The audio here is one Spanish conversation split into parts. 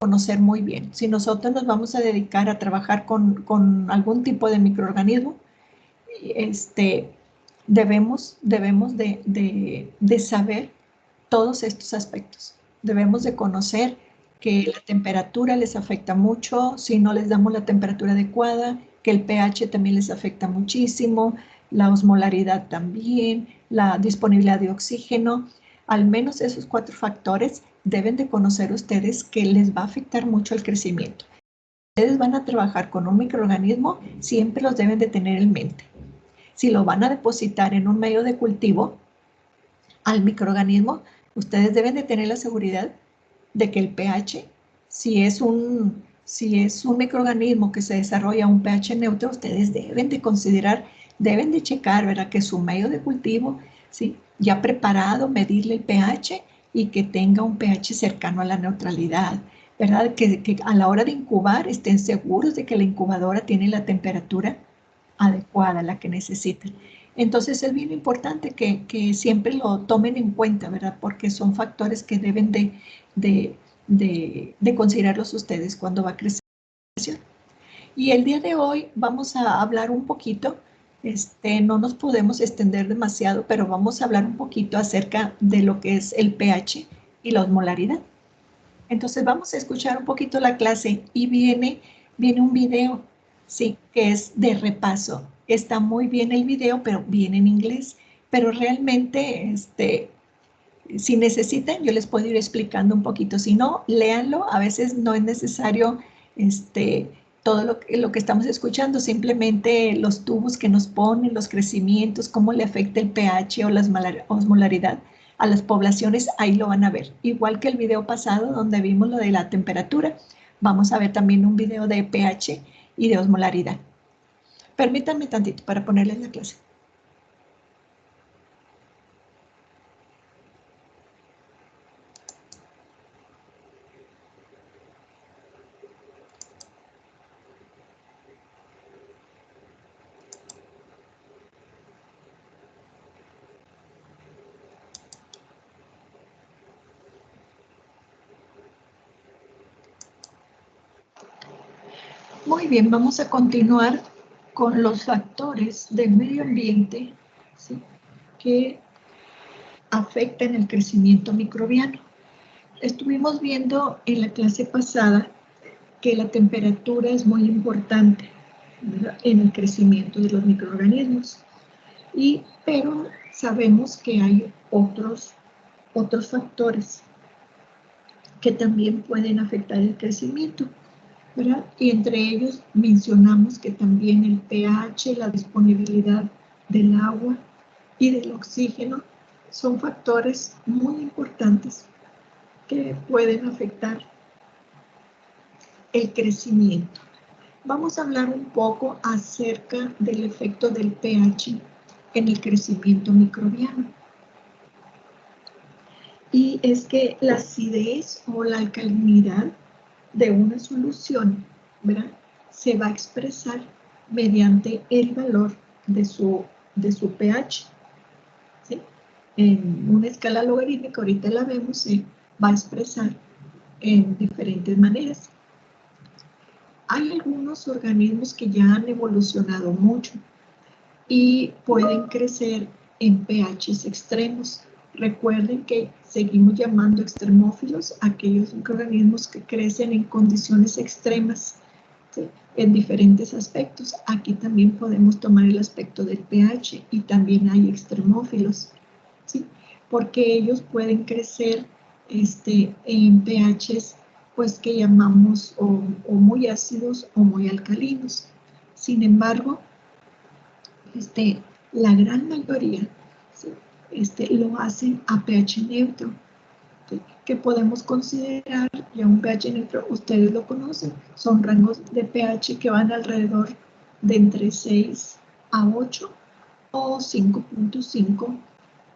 conocer muy bien. Si nosotros nos vamos a dedicar a trabajar con algún tipo de microorganismo, debemos de saber todos estos aspectos. Debemos de conocer que la temperatura les afecta mucho, si no les damos la temperatura adecuada, que el pH también les afecta muchísimo, la osmolaridad también, la disponibilidad de oxígeno. Al menos esos 4 factores deben de conocer ustedes que les va a afectar mucho el crecimiento. Ustedes van a trabajar con un microorganismo, siempre los deben de tener en mente. Si lo van a depositar en un medio de cultivo, al microorganismo, ustedes deben de tener la seguridad de que el pH, si es un microorganismo que se desarrolla a un pH neutro, ustedes deben de considerar, deben de checar, ¿verdad? Que su medio de cultivo, ¿sí? Ya preparado, medirle el pH y que tenga un pH cercano a la neutralidad, ¿verdad? Que a la hora de incubar estén seguros de que la incubadora tiene la temperatura adecuada, la que necesitan. Entonces es bien importante que siempre lo tomen en cuenta, ¿verdad? Porque son factores que deben de considerarlos ustedes cuando va a crecer. Y el día de hoy vamos a hablar un poquito, no nos podemos extender demasiado, pero vamos a hablar un poquito acerca de lo que es el pH y la osmolaridad. Entonces vamos a escuchar un poquito la clase y viene un video, sí, que es de repaso. Está muy bien el video, pero viene en inglés. Pero realmente, si necesitan, yo les puedo ir explicando un poquito. Si no, léanlo. A veces no es necesario todo lo que estamos escuchando, simplemente los tubos que nos ponen, los crecimientos, cómo le afecta el pH o la osmolaridad a las poblaciones, ahí lo van a ver. Igual que el video pasado donde vimos lo de la temperatura, vamos a ver también un video de pH y de osmolaridad. Permítanme tantito para ponerles la clase. Muy bien, vamos a continuar con los factores del medio ambiente, ¿sí?, que afectan el crecimiento microbiano. Estuvimos viendo en la clase pasada que la temperatura es muy importante, ¿verdad?, en el crecimiento de los microorganismos, pero sabemos que hay otros factores que también pueden afectar el crecimiento, ¿verdad? Y entre ellos mencionamos que también el pH, la disponibilidad del agua y del oxígeno son factores muy importantes que pueden afectar el crecimiento. Vamos a hablar un poco acerca del efecto del pH en el crecimiento microbiano. Y es que la acidez o la alcalinidad de una solución, ¿verdad?, se va a expresar mediante el valor de su pH, ¿sí? En una escala logarítmica, ahorita la vemos, se va a expresar en diferentes maneras. Hay algunos organismos que ya han evolucionado mucho y pueden crecer en pHs extremos. Recuerden que seguimos llamando extremófilos a aquellos microorganismos que crecen en condiciones extremas, ¿sí?, en diferentes aspectos. Aquí también podemos tomar el aspecto del pH y también hay extremófilos, ¿sí?, porque ellos pueden crecer en pHs pues que llamamos o muy ácidos o muy alcalinos. Sin embargo, la gran mayoría, ¿sí?, lo hacen a pH neutro, ¿sí?, que podemos considerar ya un pH neutro, ustedes lo conocen, son rangos de pH que van alrededor de entre 6 a 8 o 5.5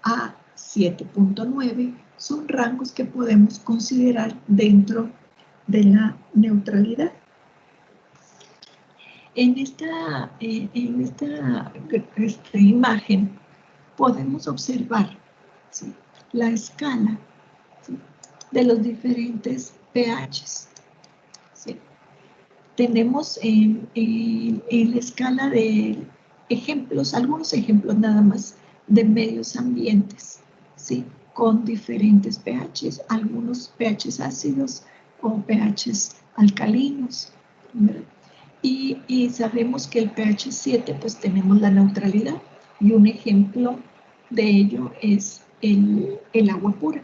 a 7.9, son rangos que podemos considerar dentro de la neutralidad. En esta imagen podemos observar, ¿sí?, la escala, ¿sí?, de los diferentes pHs. tenemos en la escala de ejemplos, algunos ejemplos nada más, de medios ambientes, ¿sí? Con diferentes pHs, algunos pHs ácidos o pHs alcalinos, ¿verdad? Y sabemos que el pH 7, pues tenemos la neutralidad, y un ejemplo de ello es el agua pura,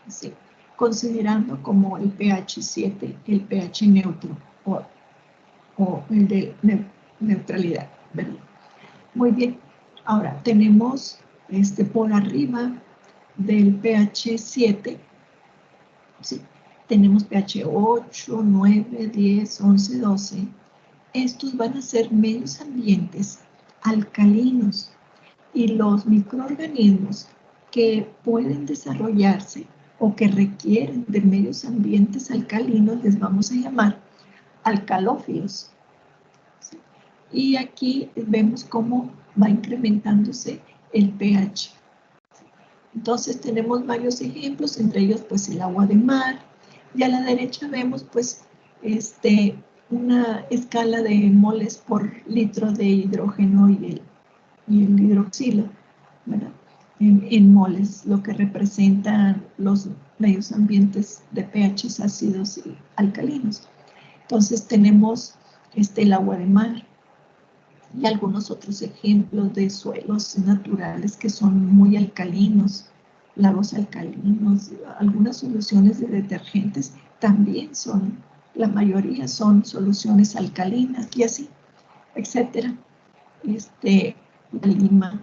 ¿sí? Considerando como el pH 7 el pH neutro o el de neutralidad, ¿verdad? Muy bien, ahora tenemos por arriba del pH 7, ¿sí? Tenemos pH 8, 9, 10, 11, 12. Estos van a ser medios ambientes alcalinos, y los microorganismos que pueden desarrollarse o que requieren de medios ambientes alcalinos les vamos a llamar alcalófilos. ¿Sí? Y aquí vemos cómo va incrementándose el pH. Entonces tenemos varios ejemplos, entre ellos pues el agua de mar, y a la derecha vemos pues una escala de moles por litro de hidrógeno y el hidroxilo, ¿verdad? En moles, lo que representan los medios ambientes de pHs ácidos y alcalinos. Entonces tenemos el agua de mar y algunos otros ejemplos de suelos naturales que son muy alcalinos, lagos alcalinos, algunas soluciones de detergentes también son, la mayoría son soluciones alcalinas y así, etcétera. La lima.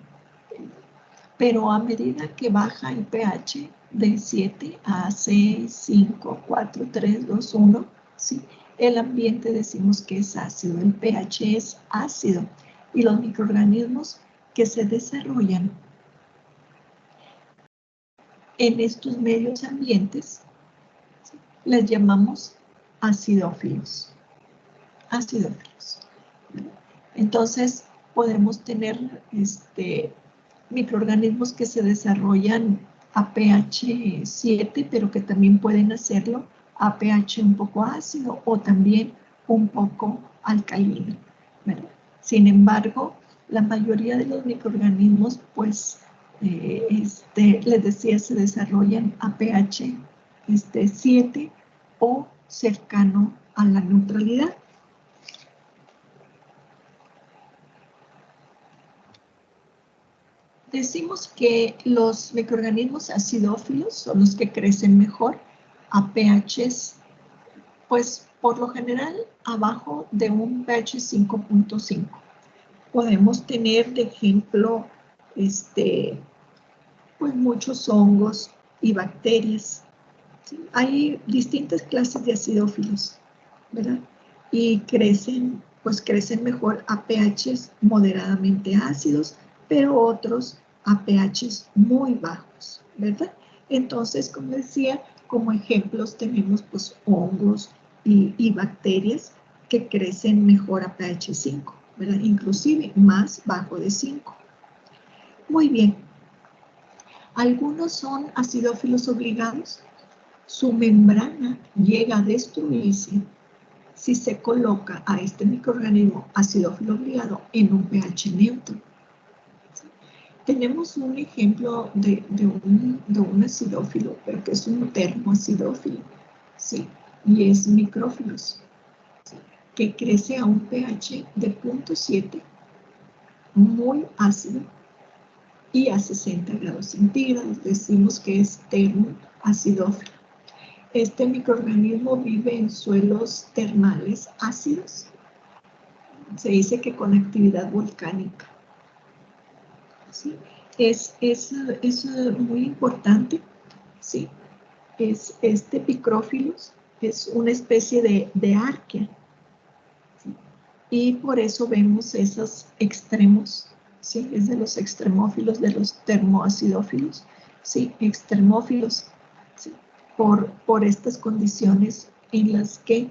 Pero a medida que baja el pH de 7 a 6, 5, 4, 3, 2, 1, ¿sí? El ambiente decimos que es ácido, el pH es ácido, y los microorganismos que se desarrollan en estos medios ambientes, ¿sí? Les llamamos acidófilos. Acidófilos. Entonces podemos tener microorganismos que se desarrollan a pH 7, pero que también pueden hacerlo a pH un poco ácido o también un poco alcalino, ¿verdad? Sin embargo, la mayoría de los microorganismos, pues, les decía, se desarrollan a pH 7 o cercano a la neutralidad. Decimos que los microorganismos acidófilos son los que crecen mejor a pHs, pues por lo general abajo de un pH 5.5. Podemos tener de ejemplo pues muchos hongos y bacterias. ¿Sí? Hay distintas clases de acidófilos, ¿verdad? Y crecen mejor a pHs moderadamente ácidos, pero otros a pHs muy bajos, ¿verdad? Entonces, como decía, como ejemplos tenemos pues hongos y bacterias que crecen mejor a pH 5, ¿verdad? Inclusive más bajo de 5. Muy bien. Algunos son acidófilos obligados. Su membrana llega a destruirse si se coloca a este microorganismo acidófilo obligado en un pH neutro. Tenemos un ejemplo de un acidófilo, pero que es un termoacidófilo, ¿sí? Y es micrófilos, ¿sí? Que crece a un pH de 0.7, muy ácido, y a 60 grados centígrados. Decimos que es termoacidófilo. Este microorganismo vive en suelos termales ácidos. Se dice que con actividad volcánica. ¿Sí? Es muy importante, ¿sí? Este Picrophilus es una especie de arquea, ¿sí? Y por eso vemos esos extremos, ¿sí? Es de los extremófilos, de los termoacidófilos, ¿sí? Extremófilos, ¿sí? Por estas condiciones en las que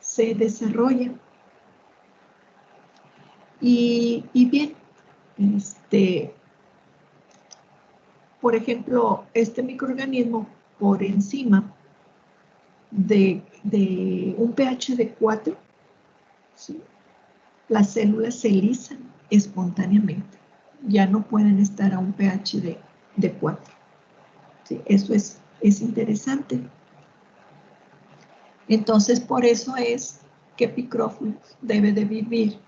se desarrolla. Y bien, por ejemplo, este microorganismo por encima de un pH de 4, ¿sí? Las células se lisan espontáneamente. Ya no pueden estar a un pH de 4. ¿Sí? Eso es interesante. Entonces, por eso es que Picrophilus debe de vivir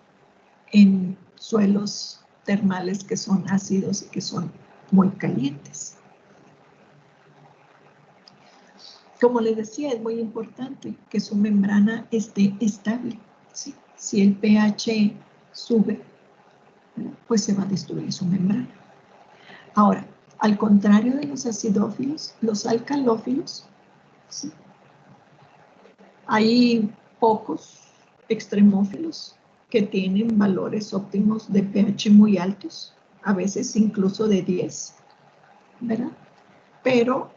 en suelos termales que son ácidos y que son muy calientes. Como les decía, es muy importante que su membrana esté estable. ¿Sí? Si el pH sube, pues se va a destruir su membrana. Ahora, al contrario de los acidófilos, los alcalófilos, ¿sí? Hay pocos extremófilos que tienen valores óptimos de pH muy altos, a veces incluso de 10, ¿verdad? Pero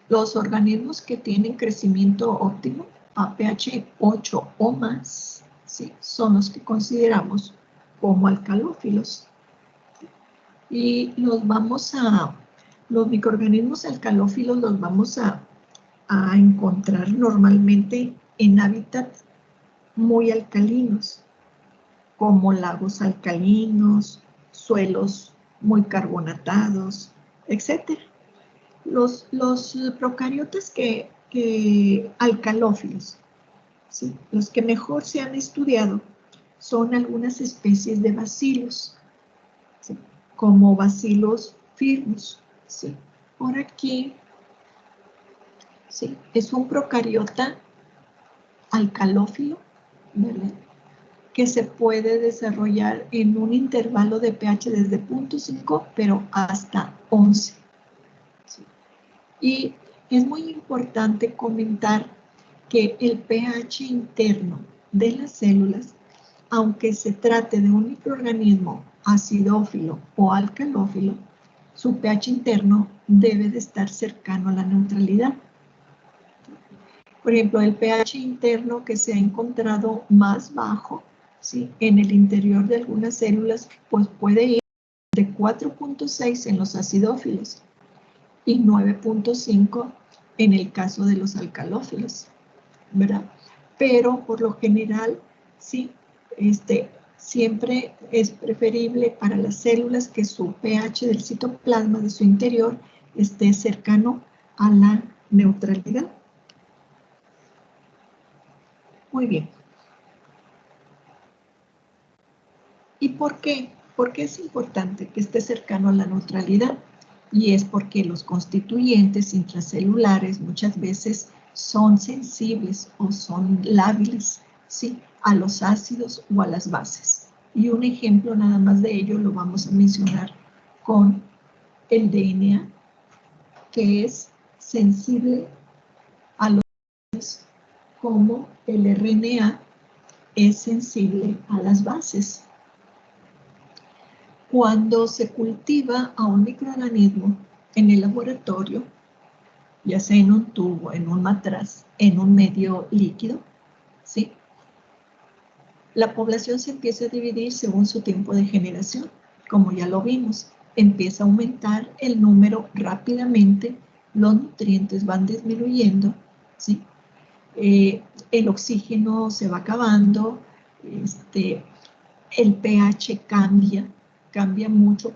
los organismos que tienen crecimiento óptimo a pH 8 o más, ¿sí? Son los que consideramos como alcalófilos. Y los microorganismos alcalófilos los vamos a encontrar normalmente en hábitats muy alcalinos, como lagos alcalinos, suelos muy carbonatados, etc. Los procariotas alcalófilos, ¿sí? Los que mejor se han estudiado son algunas especies de bacilos, ¿sí? Como bacilos firmus, ¿sí? Por aquí, ¿sí? Es un procariota alcalófilo, ¿verdad? Que se puede desarrollar en un intervalo de pH desde 0.5, pero hasta 11. ¿Sí? Y es muy importante comentar que el pH interno de las células, aunque se trate de un microorganismo acidófilo o alcalófilo, su pH interno debe de estar cercano a la neutralidad. Por ejemplo, el pH interno que se ha encontrado más bajo, ¿sí? En el interior de algunas células, pues puede ir de 4.6 en los acidófilos y 9.5 en el caso de los alcalófilos, ¿verdad? Pero por lo general, sí, siempre es preferible para las células que su pH del citoplasma de su interior esté cercano a la neutralidad. Muy bien. ¿Y por qué? Porque es importante que esté cercano a la neutralidad. Y es porque los constituyentes intracelulares muchas veces son sensibles o son lábiles, ¿sí? A los ácidos o a las bases. Y un ejemplo nada más de ello lo vamos a mencionar con el DNA, que es sensible a los ácidos, como el RNA es sensible a las bases. Cuando se cultiva a un microorganismo en el laboratorio, ya sea en un tubo, en un matraz, en un medio líquido, ¿sí? La población se empieza a dividir según su tiempo de generación. Como ya lo vimos, empieza a aumentar el número rápidamente, los nutrientes van disminuyendo, ¿sí? El oxígeno se va acabando, el pH cambia mucho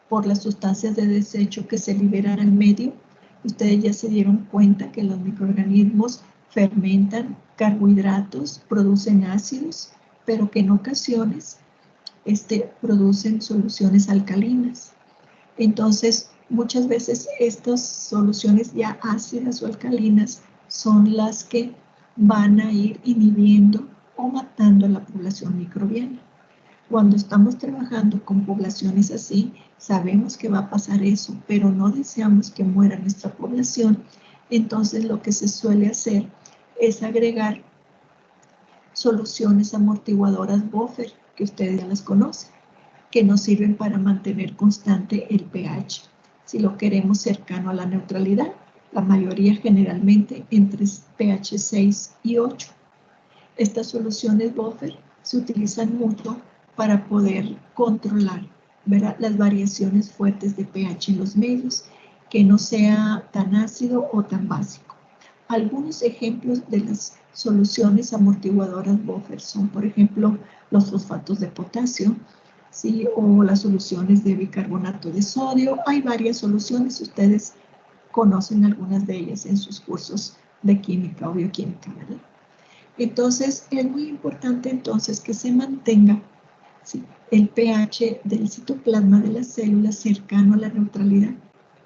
por las sustancias de desecho que se liberan al medio. Ustedes ya se dieron cuenta que los microorganismos fermentan carbohidratos, producen ácidos, pero que en ocasiones producen soluciones alcalinas. Entonces, muchas veces estas soluciones ya ácidas o alcalinas son las que van a ir inhibiendo o matando a la población microbiana. Cuando estamos trabajando con poblaciones así, sabemos que va a pasar eso, pero no deseamos que muera nuestra población. Entonces lo que se suele hacer es agregar soluciones amortiguadoras buffer, que ustedes ya las conocen, que nos sirven para mantener constante el pH. Si lo queremos cercano a la neutralidad, la mayoría generalmente entre pH 6 y 8. Estas soluciones buffer se utilizan mucho para poder controlar, ¿verdad?, las variaciones fuertes de pH en los medios, que no sea tan ácido o tan básico. Algunos ejemplos de las soluciones amortiguadoras buffer son, por ejemplo, los fosfatos de potasio, ¿sí? O las soluciones de bicarbonato de sodio. Hay varias soluciones, ustedes conocen algunas de ellas en sus cursos de química o bioquímica, ¿verdad? Entonces, es muy importante entonces que se mantenga, ¿sí?, el pH del citoplasma de las células cercano a la neutralidad,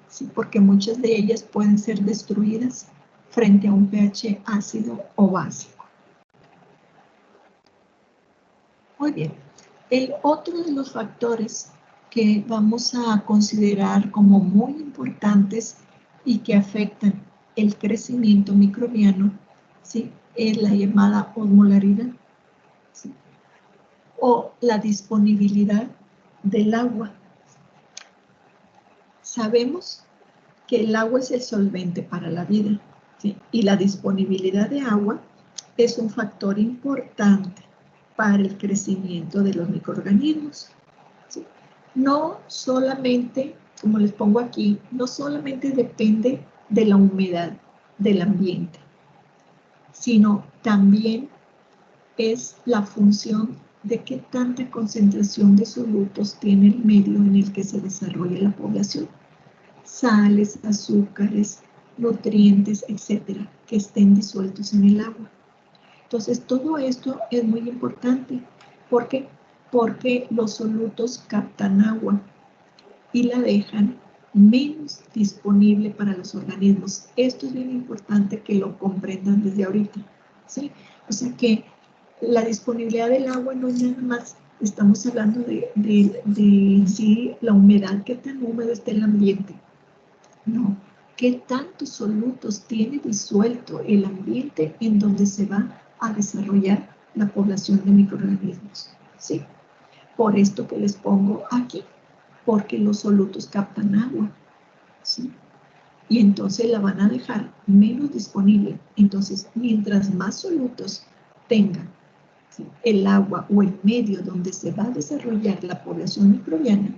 ¿sí?, porque muchas de ellas pueden ser destruidas frente a un pH ácido o básico. Muy bien. El otro de los factores que vamos a considerar como muy importantes y que afectan el crecimiento microbiano, ¿sí?, es la llamada osmolaridad, ¿sí?, o la disponibilidad del agua. Sabemos que el agua es el solvente para la vida, ¿sí?, y la disponibilidad de agua es un factor importante para el crecimiento de los microorganismos, ¿sí? No solamente, como les pongo aquí, no solamente depende de la humedad del ambiente, sino también es la función de qué tanta concentración de solutos tiene el medio en el que se desarrolla la población. Sales, azúcares, nutrientes, etcétera, que estén disueltos en el agua. Entonces, todo esto es muy importante. ¿Por qué? Porque los solutos captan agua y la dejan menos disponible para los organismos. Esto es bien importante que lo comprendan desde ahorita, ¿sí? O sea que la disponibilidad del agua no es nada más, estamos hablando de sí, la humedad, qué tan húmedo está el ambiente. No, qué tantos solutos tiene disuelto el ambiente en donde se va a desarrollar la población de microorganismos, ¿sí? Por esto que les pongo aquí, porque los solutos captan agua, ¿sí? Y entonces la van a dejar menos disponible. Entonces, mientras más solutos tenga, ¿sí?, el agua o el medio donde se va a desarrollar la población microbiana,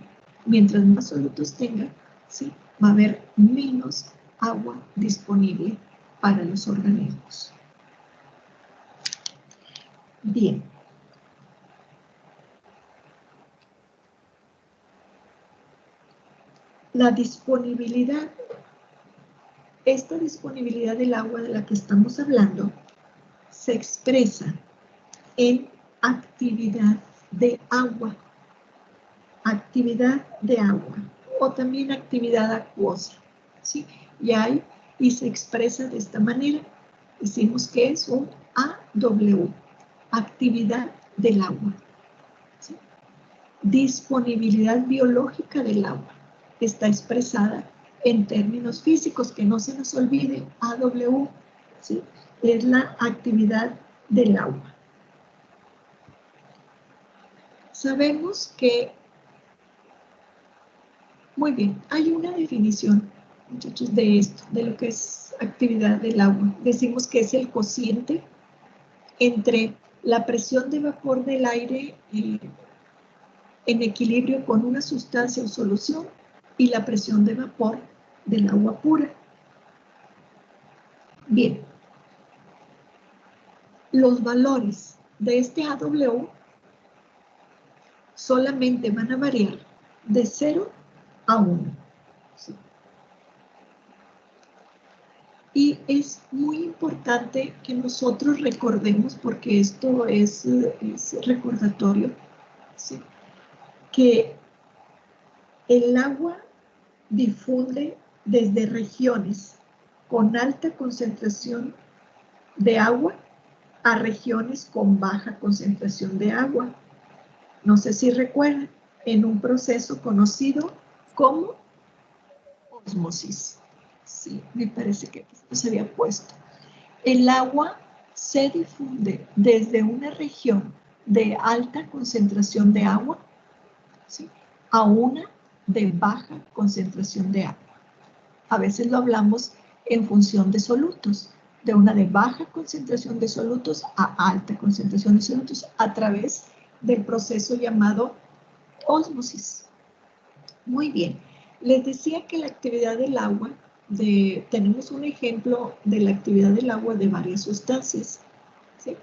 mientras más solutos tenga, ¿sí?, va a haber menos agua disponible para los organismos. Bien. La disponibilidad, esta disponibilidad del agua de la que estamos hablando, se expresa en actividad de agua, o también actividad acuosa, ¿sí? Y se expresa de esta manera. Decimos que es un AW, actividad del agua, ¿sí? Disponibilidad biológica del agua está expresada en términos físicos, que no se nos olvide, AW, ¿sí?, es la actividad del agua. Sabemos que, muy bien, hay una definición, muchachos, de esto, de lo que es actividad del agua. Decimos que es el cociente entre la presión de vapor del aire en equilibrio con una sustancia o solución y la presión de vapor del agua pura. Bien, los valores de este AW solamente van a variar de 0 a 1. ¿Sí? Y es muy importante que nosotros recordemos, porque esto es recordatorio, ¿sí?, que el agua difunde desde regiones con alta concentración de agua a regiones con baja concentración de agua. No sé si recuerdan, en un proceso conocido como ósmosis. Sí, me parece que esto se había puesto. El agua se difunde desde una región de alta concentración de agua, ¿sí?, a una de baja concentración de agua. A veces lo hablamos en función de solutos, de una de baja concentración de solutos a alta concentración de solutos a través del proceso llamado ósmosis. Muy bien, les decía que la actividad del agua tenemos un ejemplo de la actividad del agua de varias sustancias, ¿sí?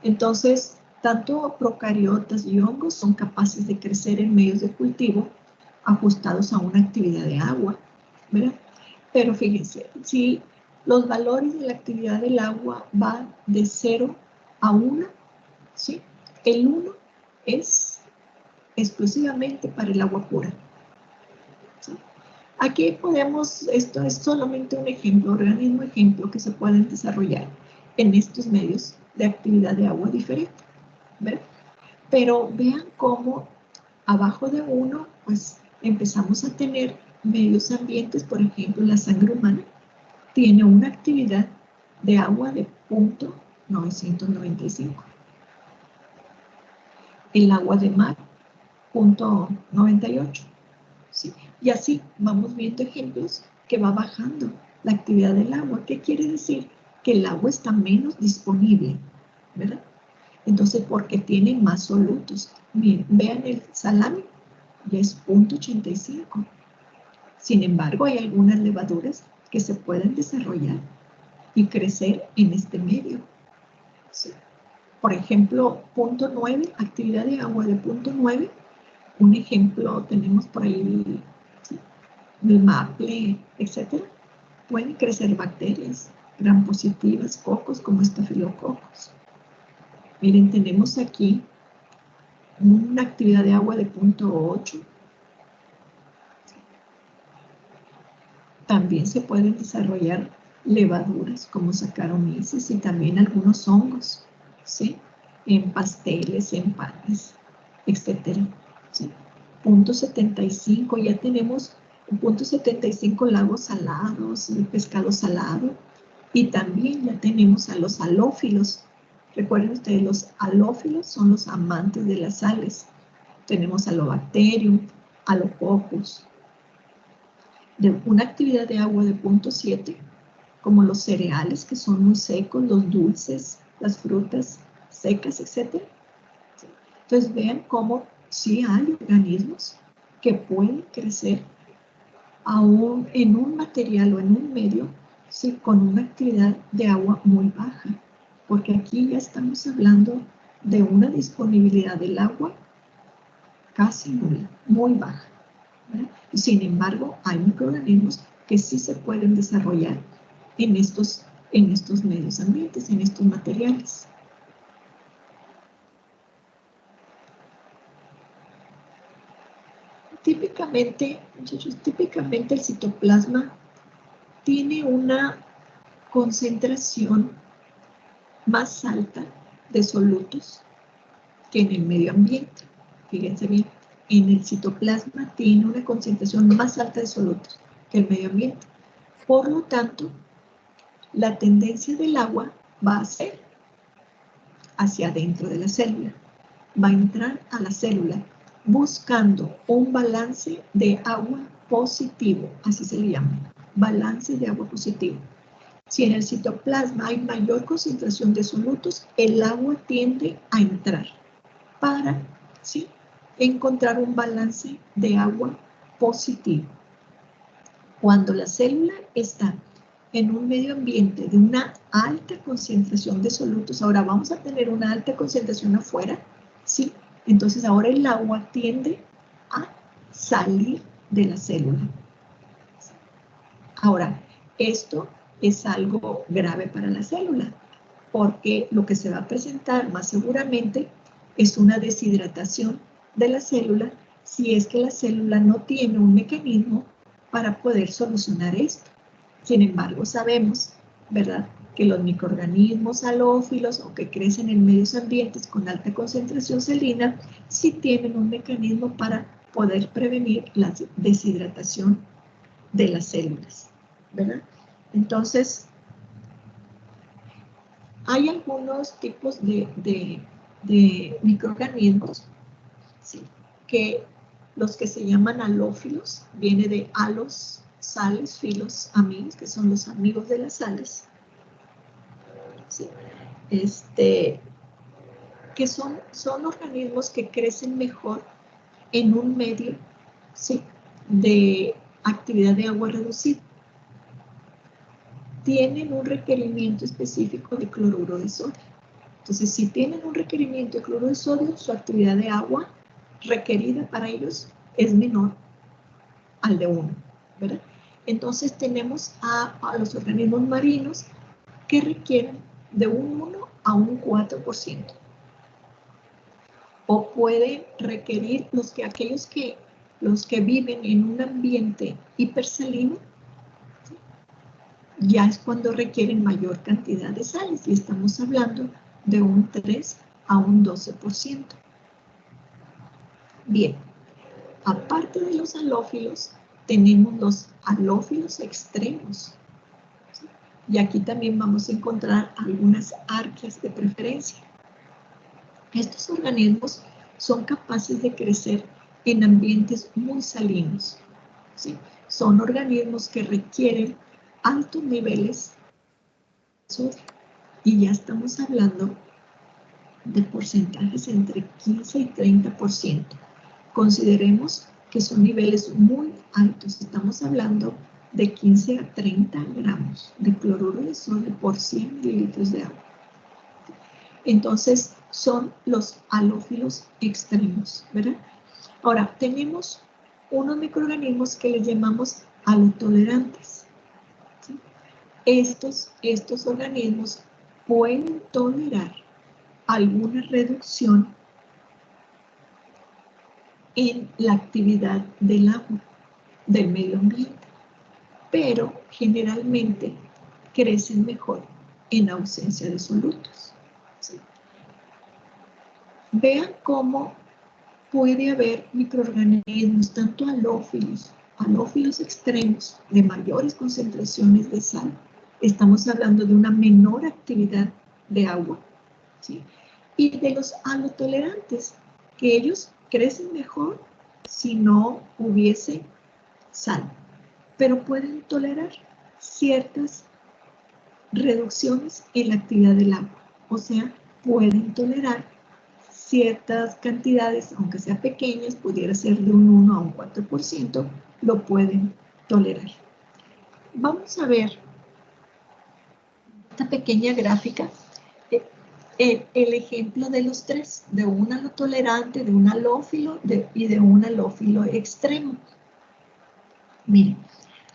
Entonces, tanto procariotas y hongos son capaces de crecer en medios de cultivo ajustados a una actividad de agua, ¿verdad? Pero fíjense, si los valores de la actividad del agua van de 0 a 1, ¿sí? El 1 es exclusivamente para el agua pura, ¿sí? Aquí podemos, esto es solamente un ejemplo, organismo ejemplo que se pueden desarrollar en estos medios de actividad de agua diferente, ¿verdad? Pero vean cómo abajo de 1, pues empezamos a tener medios ambientes, por ejemplo, la sangre humana tiene una actividad de agua de 0.995. El agua de mar, 0.98. ¿Sí? Y así vamos viendo ejemplos que va bajando la actividad del agua. ¿Qué quiere decir? Que el agua está menos disponible, ¿verdad? Entonces, porque tiene más solutos. Miren, vean el salami, ya es 0.85. Sin embargo, hay algunas levaduras que se pueden desarrollar y crecer en este medio. ¿Sí? Por ejemplo, 0.9, actividad de agua de 0.9. Un ejemplo tenemos por ahí, ¿sí? El maple, etcétera. Pueden crecer bacterias gram positivas, cocos como estafilococos. Miren, tenemos aquí una actividad de agua de 0.8. También se pueden desarrollar levaduras como Saccharomyces y también algunos hongos, ¿sí? En pasteles, en panes, etcétera, ¿sí? 0.75, ya tenemos 0.75 lagos salados, el pescado salado, y también ya tenemos a los halófilos. Recuerden ustedes, los halófilos son los amantes de las sales. Tenemos Halobacterium, Halococcus. De una actividad de agua de 0.7, como los cereales que son muy secos, los dulces, las frutas secas, etc. Entonces vean cómo sí hay organismos que pueden crecer aún en un material o en un medio, sí, con una actividad de agua muy baja, porque aquí ya estamos hablando de una disponibilidad del agua casi nula, muy baja, ¿verdad? Sin embargo, hay microorganismos que sí se pueden desarrollar en estos medios ambientes, en estos materiales. Típicamente, muchachos, típicamente el citoplasma tiene una concentración más alta de solutos que en el medio ambiente. Fíjense bien, en el citoplasma tiene una concentración más alta de solutos que el medio ambiente. Por lo tanto, la tendencia del agua va a ser hacia adentro de la célula. Va a entrar a la célula buscando un balance de agua positivo, así se le llama, balance de agua positivo. Si en el citoplasma hay mayor concentración de solutos, el agua tiende a entrar para, ¿sí?, encontrar un balance de agua positivo. Cuando la célula está en un medio ambiente de una alta concentración de solutos, ahora vamos a tener una alta concentración afuera, ¿sí? Entonces ahora el agua tiende a salir de la célula. Ahora, esto es algo grave para la célula, porque lo que se va a presentar más seguramente es una deshidratación de la célula si es que la célula no tiene un mecanismo para poder solucionar esto. Sin embargo, sabemos, ¿verdad?, que los microorganismos halófilos o que crecen en medios ambientes con alta concentración salina sí tienen un mecanismo para poder prevenir la deshidratación de las células, ¿verdad? Entonces, hay algunos tipos de microorganismos, ¿sí?, que los que se llaman halófilos, viene de halos, sales, filos, amigos, que son los amigos de las sales, ¿sí?, que son organismos que crecen mejor en un medio, ¿sí?, de actividad de agua reducida. tienen un requerimiento específico de cloruro de sodio. Entonces, si tienen un requerimiento de cloruro de sodio, su actividad de agua requerida para ellos es menor al de 1, ¿verdad? Entonces, tenemos a los organismos marinos que requieren de un 1 a un 4%. O pueden requerir los que viven en un ambiente hipersalino, ¿sí? Ya es cuando requieren mayor cantidad de sales, y estamos hablando de un 3 a un 12%. Bien, aparte de los halófilos, tenemos los halófilos extremos, ¿sí? Y aquí también vamos a encontrar algunas arqueas de preferencia. Estos organismos son capaces de crecer en ambientes muy salinos, ¿sí? Son organismos que requieren altos niveles de sodio, y ya estamos hablando de porcentajes entre 15 y 30%. Consideremos que son niveles muy altos, estamos hablando de 15 a 30 gramos de cloruro de sodio por 100 mililitros de agua. Entonces, son los halófilos extremos, ¿verdad? Ahora, tenemos unos microorganismos que les llamamos halotolerantes, ¿sí? Estos organismos pueden tolerar alguna reducción en la actividad del agua, del medio ambiente, pero generalmente crecen mejor en ausencia de solutos, ¿sí? Vean cómo puede haber microorganismos, tanto halófilos extremos de mayores concentraciones de sal. Estamos hablando de una menor actividad de agua, ¿sí? Y de los halotolerantes, que ellos crecen mejor si no hubiese sal, pero pueden tolerar ciertas reducciones en la actividad del agua. O sea, pueden tolerar ciertas cantidades, aunque sean pequeñas, pudiera ser de un 1 a un 4%, lo pueden tolerar. Vamos a ver esta pequeña gráfica, el ejemplo de los tres, de un halotolerante, de un halófilo y de un halófilo extremo. Miren,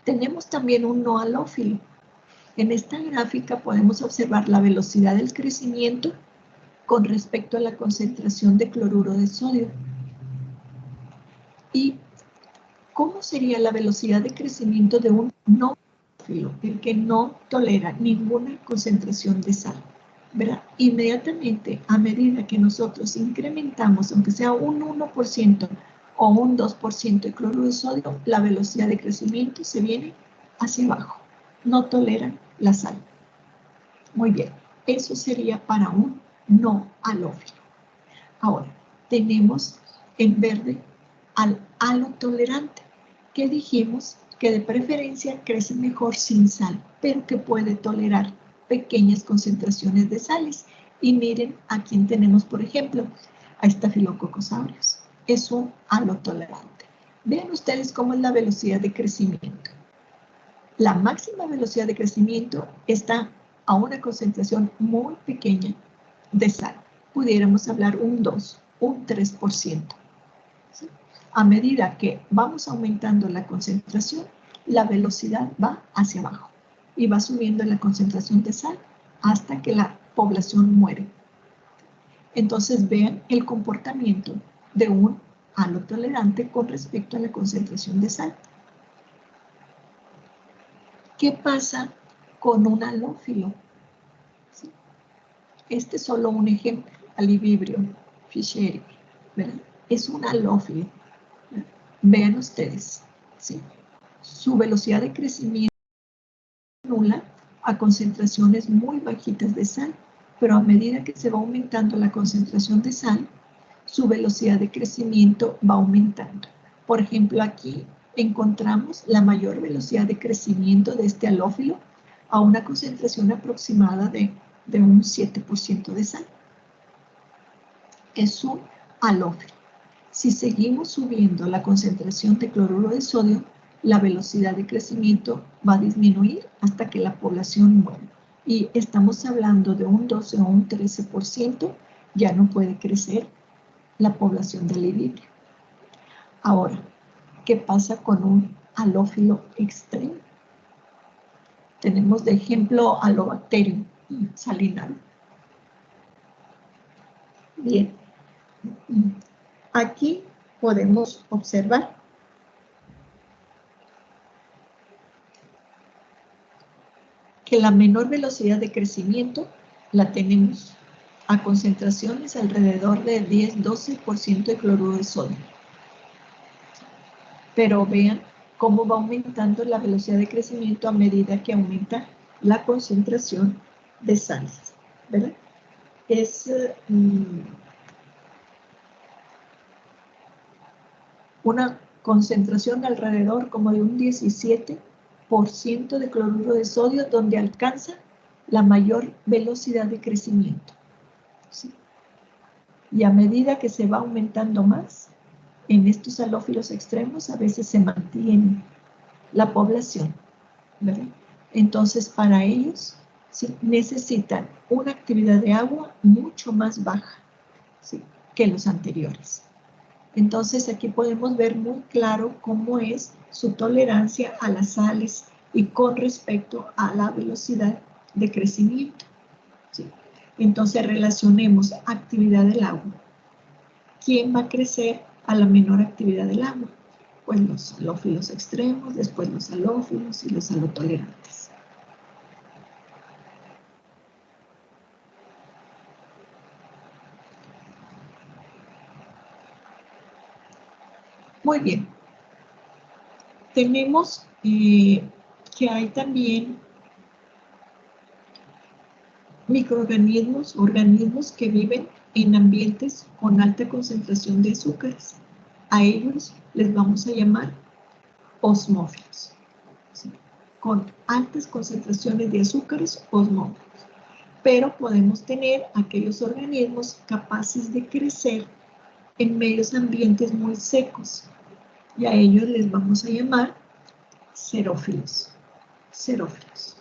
tenemos también un no halófilo. En esta gráfica podemos observar la velocidad del crecimiento con respecto a la concentración de cloruro de sodio. ¿Y cómo sería la velocidad de crecimiento de un no halófilo, el que no tolera ninguna concentración de sal? ¿Verdad? Inmediatamente, a medida que nosotros incrementamos, aunque sea un 1% o un 2% de cloruro de sodio, la velocidad de crecimiento se viene hacia abajo. No toleran la sal. Muy bien, eso sería para un no halófilo. Ahora, tenemos en verde al halotolerante, que dijimos que de preferencia crece mejor sin sal, pero que puede tolerar pequeñas concentraciones de sales. Y miren a quién tenemos, por ejemplo, a Staphylococcus aureus. Es un halotolerante. Vean ustedes cómo es la velocidad de crecimiento. La máxima velocidad de crecimiento está a una concentración muy pequeña de sal. Pudiéramos hablar un 2, un 3%. ¿Sí? A medida que vamos aumentando la concentración, la velocidad va hacia abajo y va subiendo la concentración de sal hasta que la población muere. Entonces vean el comportamiento de un halotolerante con respecto a la concentración de sal. ¿Qué pasa con un halófilo? ¿Sí? Este es solo un ejemplo, Alivibrio fischeri, ¿verdad? Es un halófilo. ¿Verdad? Vean ustedes, ¿sí? Su velocidad de crecimiento es nula a concentraciones muy bajitas de sal, pero a medida que se va aumentando la concentración de sal, su velocidad de crecimiento va aumentando. Por ejemplo, aquí encontramos la mayor velocidad de crecimiento de este halófilo a una concentración aproximada de un 7% de sal. Es un halófilo. Si seguimos subiendo la concentración de cloruro de sodio, la velocidad de crecimiento va a disminuir hasta que la población muera. Y estamos hablando de un 12 o un 13%, ya no puede crecer la población de alivibrio. Ahora, ¿qué pasa con un halófilo extremo? Tenemos de ejemplo Halobacterium salinum. Bien, aquí podemos observar que la menor velocidad de crecimiento la tenemos a concentraciones alrededor de 10-12% de cloruro de sodio. Pero vean cómo va aumentando la velocidad de crecimiento a medida que aumenta la concentración de sales, ¿verdad? Es una concentración alrededor como de un 17% de cloruro de sodio, donde alcanza la mayor velocidad de crecimiento, ¿sí? Y a medida que se va aumentando más, en estos halófilos extremos a veces se mantiene la población, ¿verdad? Entonces, para ellos, ¿sí?, necesitan una actividad de agua mucho más baja, ¿sí?, que los anteriores. Entonces, aquí podemos ver muy claro cómo es su tolerancia a las sales y con respecto a la velocidad de crecimiento, ¿sí? Entonces, relacionemos actividad del agua. ¿Quién va a crecer a la menor actividad del agua? Pues los halófilos extremos, después los halófilos y los halotolerantes. Muy bien. Tenemos que hay también microorganismos, organismos que viven en ambientes con alta concentración de azúcares. A ellos les vamos a llamar osmófilos, ¿sí?, con altas concentraciones de azúcares, osmófilos. Pero podemos tener aquellos organismos capaces de crecer en medios ambientes muy secos, y a ellos les vamos a llamar xerófilos. Xerófilos.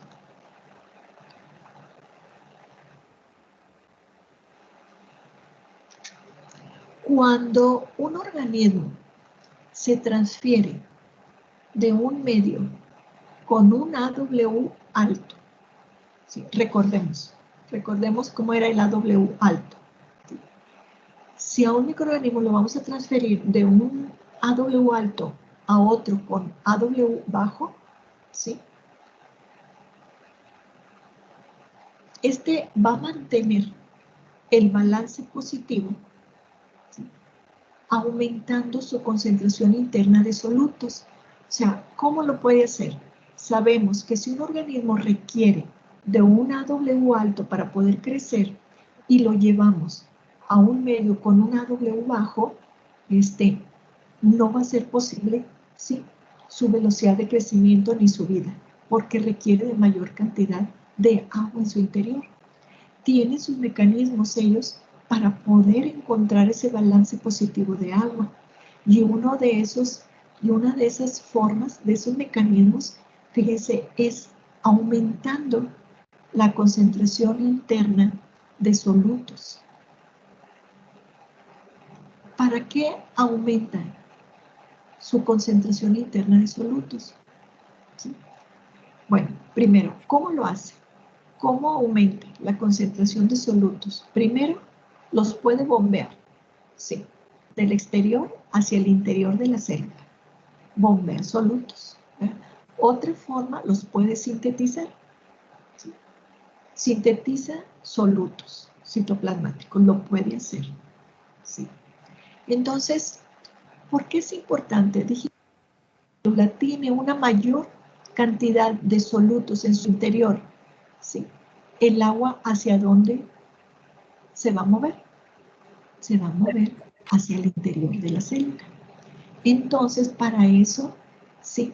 Cuando un organismo se transfiere de un medio con un AW alto, ¿sí?, recordemos cómo era el AW alto. Si a un microorganismo lo vamos a transferir de un AW alto a otro con AW bajo, ¿sí?, este va a mantener el balance positivo, ¿sí?, aumentando su concentración interna de solutos. O sea, ¿cómo lo puede hacer? Sabemos que si un organismo requiere de un AW alto para poder crecer y lo llevamos a un medio con un AW bajo, no va a ser posible, ¿sí?, su velocidad de crecimiento ni su vida, porque requiere de mayor cantidad de agua en su interior. Tienen sus mecanismos ellos para poder encontrar ese balance positivo de agua. Y una de esas formas, de esos mecanismos, fíjense, es aumentando la concentración interna de solutos. ¿Para qué aumentan su concentración interna de solutos? ¿Sí? Bueno, primero, ¿cómo lo hace? ¿Cómo aumenta la concentración de solutos? Primero, los puede bombear, sí, del exterior hacia el interior de la célula. Bombea solutos, ¿verdad? Otra forma, los puede sintetizar, ¿sí? Sintetiza solutos citoplasmáticos, lo puede hacer, ¿sí? Entonces, ¿por qué es importante? Dije, la célula tiene una mayor cantidad de solutos en su interior, ¿sí? El agua, ¿hacia dónde se va a mover? Se va a mover hacia el interior de la célula. Entonces, para eso, sí,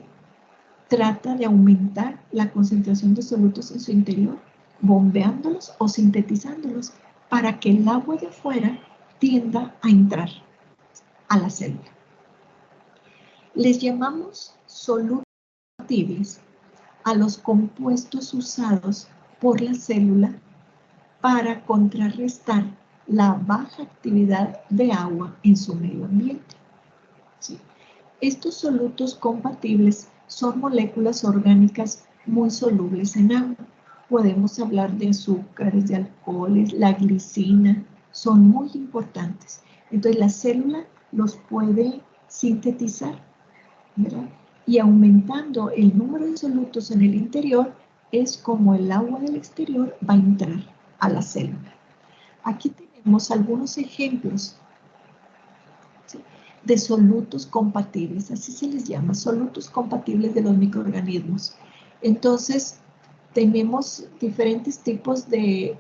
trata de aumentar la concentración de solutos en su interior, bombeándolos o sintetizándolos, para que el agua de afuera tienda a entrar a la célula. Les llamamos solutos compatibles a los compuestos usados por la célula para contrarrestar la baja actividad de agua en su medio ambiente. ¿Sí? Estos solutos compatibles son moléculas orgánicas muy solubles en agua. Podemos hablar de azúcares, de alcoholes, la glicina, son muy importantes. Entonces la célula los puede sintetizar, ¿verdad? Y aumentando el número de solutos en el interior, es como el agua del exterior va a entrar a la célula. Aquí tenemos algunos ejemplos, ¿sí?, de solutos compatibles, así se les llama, solutos compatibles de los microorganismos. Entonces, tenemos diferentes tipos de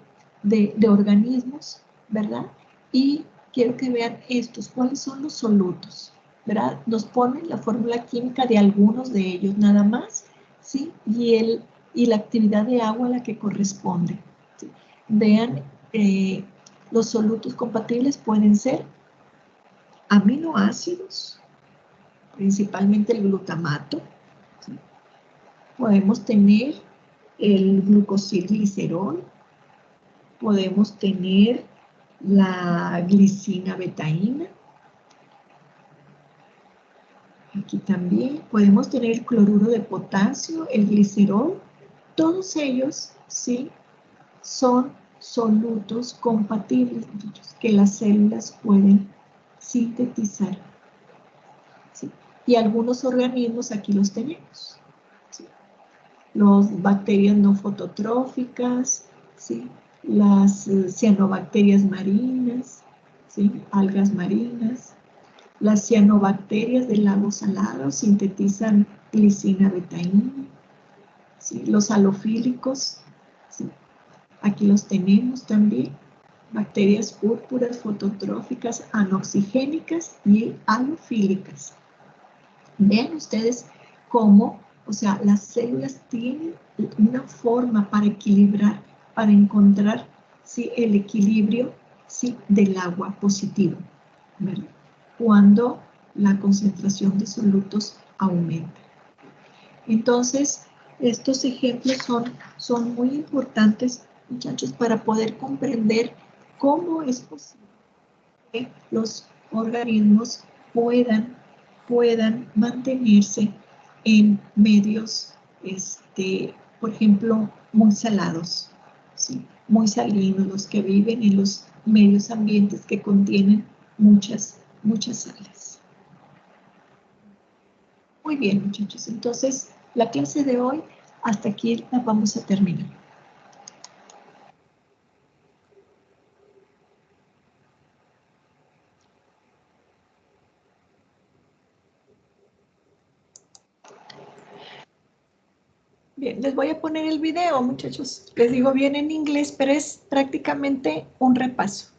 organismos, ¿verdad? Y quiero que vean estos, ¿cuáles son los solutos? ¿Verdad? Nos ponen la fórmula química de algunos de ellos nada más, ¿sí? Y la actividad de agua a la que corresponde, ¿sí? Vean, los solutos compatibles pueden ser aminoácidos, principalmente el glutamato, ¿sí? Podemos tener el glucosilglicerol, podemos tener la glicina betaína, aquí también podemos tener el cloruro de potasio, el glicerol, todos ellos, ¿sí?, son solutos compatibles que las células pueden sintetizar, ¿sí? Y algunos organismos aquí los tenemos, ¿sí? Las bacterias no fototróficas, ¿sí?, las cianobacterias marinas, ¿sí?, algas marinas. Las cianobacterias del lago salado sintetizan glicina betaína, ¿sí? Los halofílicos, ¿sí?, aquí los tenemos también. Bacterias púrpuras, fototróficas, anoxigénicas y halofílicas. Vean ustedes cómo, o sea, las células tienen una forma para equilibrar, para encontrar, ¿sí?, el equilibrio, ¿sí?, del agua positivo, ¿verdad?, cuando la concentración de solutos aumenta. Entonces, estos ejemplos son muy importantes, muchachos, para poder comprender cómo es posible que los organismos puedan mantenerse en medios, por ejemplo, muy salados, ¿sí?, muy salinos, los que viven en los medios ambientes que contienen muchas sales. Muy bien, muchachos, entonces la clase de hoy hasta aquí la vamos a terminar. Bien, les voy a poner el video, muchachos. Les digo bien en inglés, pero es prácticamente un repaso.